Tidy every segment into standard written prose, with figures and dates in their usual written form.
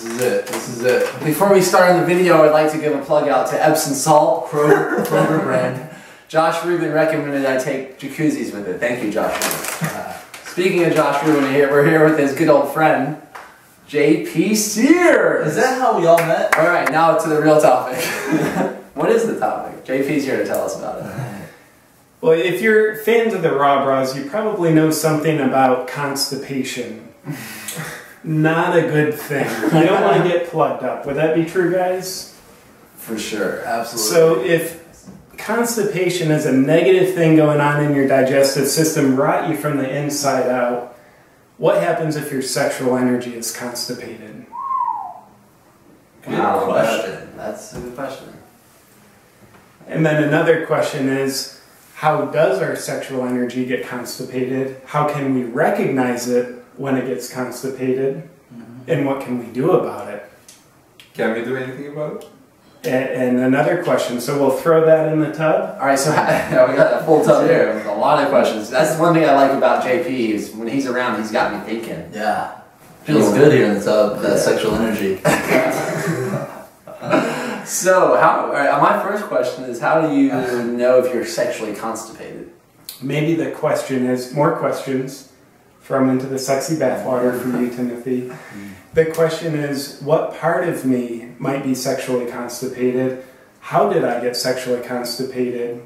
This is it. This is it. Before we start the video, I'd like to give a plug out to Epsom salt, Kroger brand. Josh Rubin recommended I take jacuzzis with it. Thank you, Josh Rubin. Speaking of Josh Rubin, we're here with his good old friend, JP Sears. Is that how we all met? All right, now to the real topic. What is the topic? JP's here to tell us about it. Well, if you're fans of the RawBrahs, you probably know something about constipation. Not a good thing. You don't want to get plugged up. Would that be true, guys? For sure, absolutely. So if constipation is a negative thing going on in your digestive system, rot you from the inside out, what happens if your sexual energy is constipated? Good question. That's a good question. And then another question is, how does our sexual energy get constipated? How can we recognize it when it gets constipated? And what can we do about it? Can we do anything about it? And another question, so we'll throw that in the tub? Alright, so we got a full tub here with a lot of questions. That's one thing I like about JP is when he's around, he's got me thinking. Yeah. Feels good here in the tub, that sexual energy. So, my first question is, how do you know if you're sexually constipated? Maybe the question is, more questions, throw them into the sexy bathwater for you, Timothy. The question is, what part of me might be sexually constipated? How did I get sexually constipated?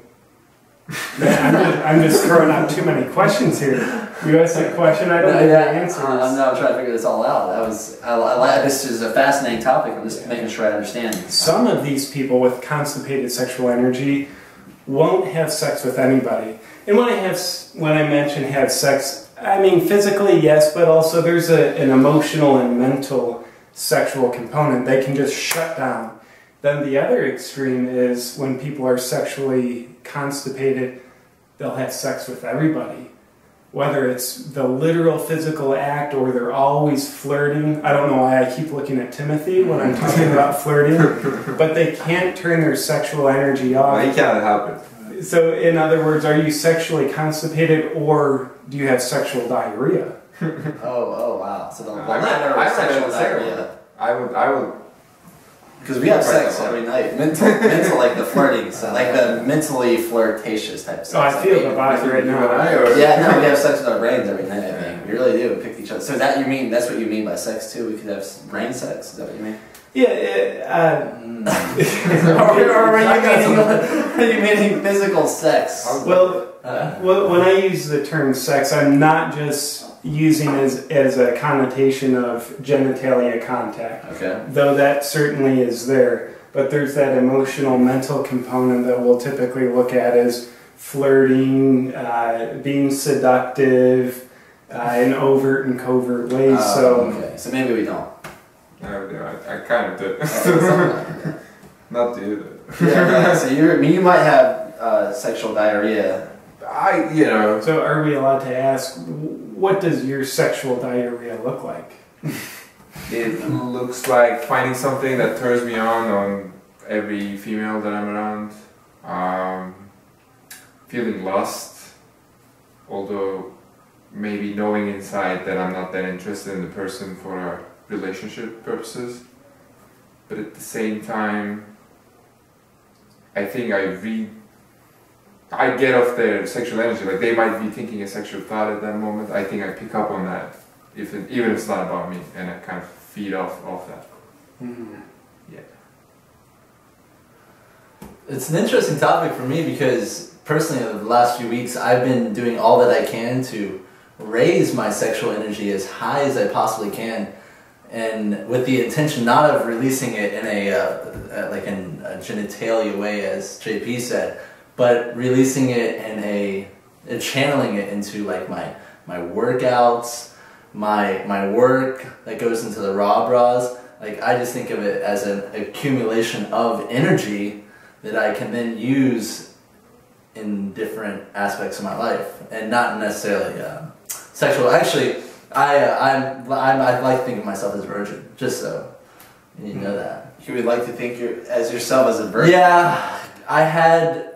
Man, I'm just throwing out too many questions here. You asked that question, I don't know the answers. I'm trying to figure this all out. This is a fascinating topic. I'm just making sure I understand. Some of these people with constipated sexual energy won't have sex with anybody. And when I mention have sex, I mean physically, yes, but also there's an emotional and mental sexual component. They can just shut down. Then the other extreme is when people are sexually constipated, they'll have sex with everybody. Whether it's the literal physical act or they're always flirting. I don't know why I keep looking at Timothy when I'm talking about flirting, but they can't turn their sexual energy off. You can't help it. So in other words, are you sexually constipated or do you have sexual diarrhea? Oh wow. So the latter is sexual diarrhea. I would. Because we have sex every night. Mental, like the flirting, so like the mentally flirtatious type of sex. Oh, I feel the vibe right now. Yeah, no, we have sex with our brains every night, I think. We really do. We pick each other. So that's what you mean by sex too? We could have brain sex? Is that what you mean? Yeah, or are you meaning physical sex? Well, when I use the term sex, I'm not just using as a connotation of genitalia contact. Okay. Though that certainly is there. But there's that emotional, mental component that we'll typically look at as flirting, being seductive, in overt and covert ways. Okay. So maybe we don't. I kind of did. Not do that. Yeah, so you might have sexual diarrhea. So are we allowed to ask, what does your sexual diarrhea look like? It looks like finding something that turns me on every female that I'm around. Feeling lust, although maybe knowing inside that I'm not that interested in the person for relationship purposes. But at the same time, I think I get off their sexual energy, like they might be thinking a sexual thought at that moment. I think I pick up on that, even if it's not about me, and I kind of feed off that. Yeah. It's an interesting topic for me because personally over the last few weeks I've been doing all that I can to raise my sexual energy as high as I possibly can, and with the intention not of releasing it in a genitalia way, as JP said, but releasing it in channeling it into like my workouts, my work that goes into the RawBrahs. Like I just think of it as an accumulation of energy that I can then use in different aspects of my life, and not necessarily sexual. Actually, I like to think of myself as a virgin, just so you know that. You would like to think yourself as a virgin? Yeah, I had.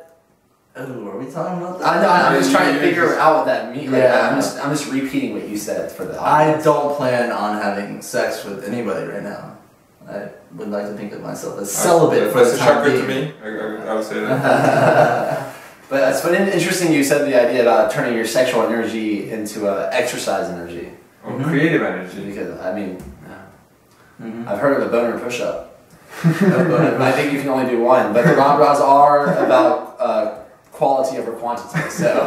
Oh, are we talking about that? I know. I'm just trying to figure out what that means. Yeah. I'm just repeating what you said for the audience. I don't plan on having sex with anybody right now. I would like to think of myself as celibate for that's the a time shocker to being. me. I would say that. But it's been interesting you said the idea about turning your sexual energy into exercise energy. Or creative energy. Because, I mean, I've heard of a boner push-up. I think you can only do one. But the RawBrahs are about quality over quantity. So,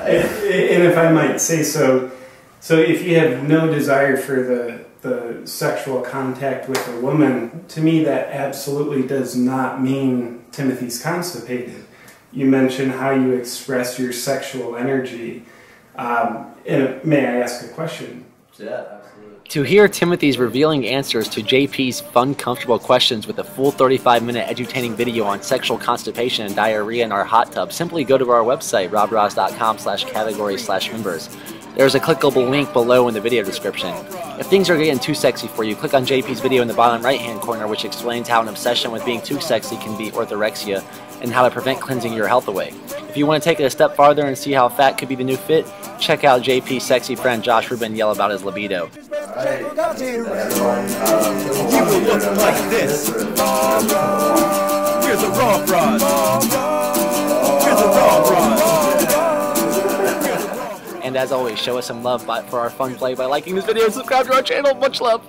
and if I might say so, if you have no desire for the sexual contact with a woman, to me that absolutely does not mean Timothy's constipated. You mentioned how you express your sexual energy. And may I ask a question? Yeah, absolutely. To hear Timothy's revealing answers to JP's fun, comfortable questions with a full 35-minute edutaining video on sexual constipation and diarrhea in our hot tub, simply go to our website, rawbrahs.com/category/members. There's a clickable link below in the video description. If things are getting too sexy for you, click on JP's video in the bottom right-hand corner, which explains how an obsession with being too sexy can be orthorexia and how to prevent cleansing your health away. If you want to take it a step farther and see how fat could be the new fit, check out JP's sexy friend Josh Rubin yell about his libido. You will look like this. Here's a RawBrahs. Here's a RawBrahs. And as always, show us some love for our fun play by liking this video and subscribe to our channel. Much love.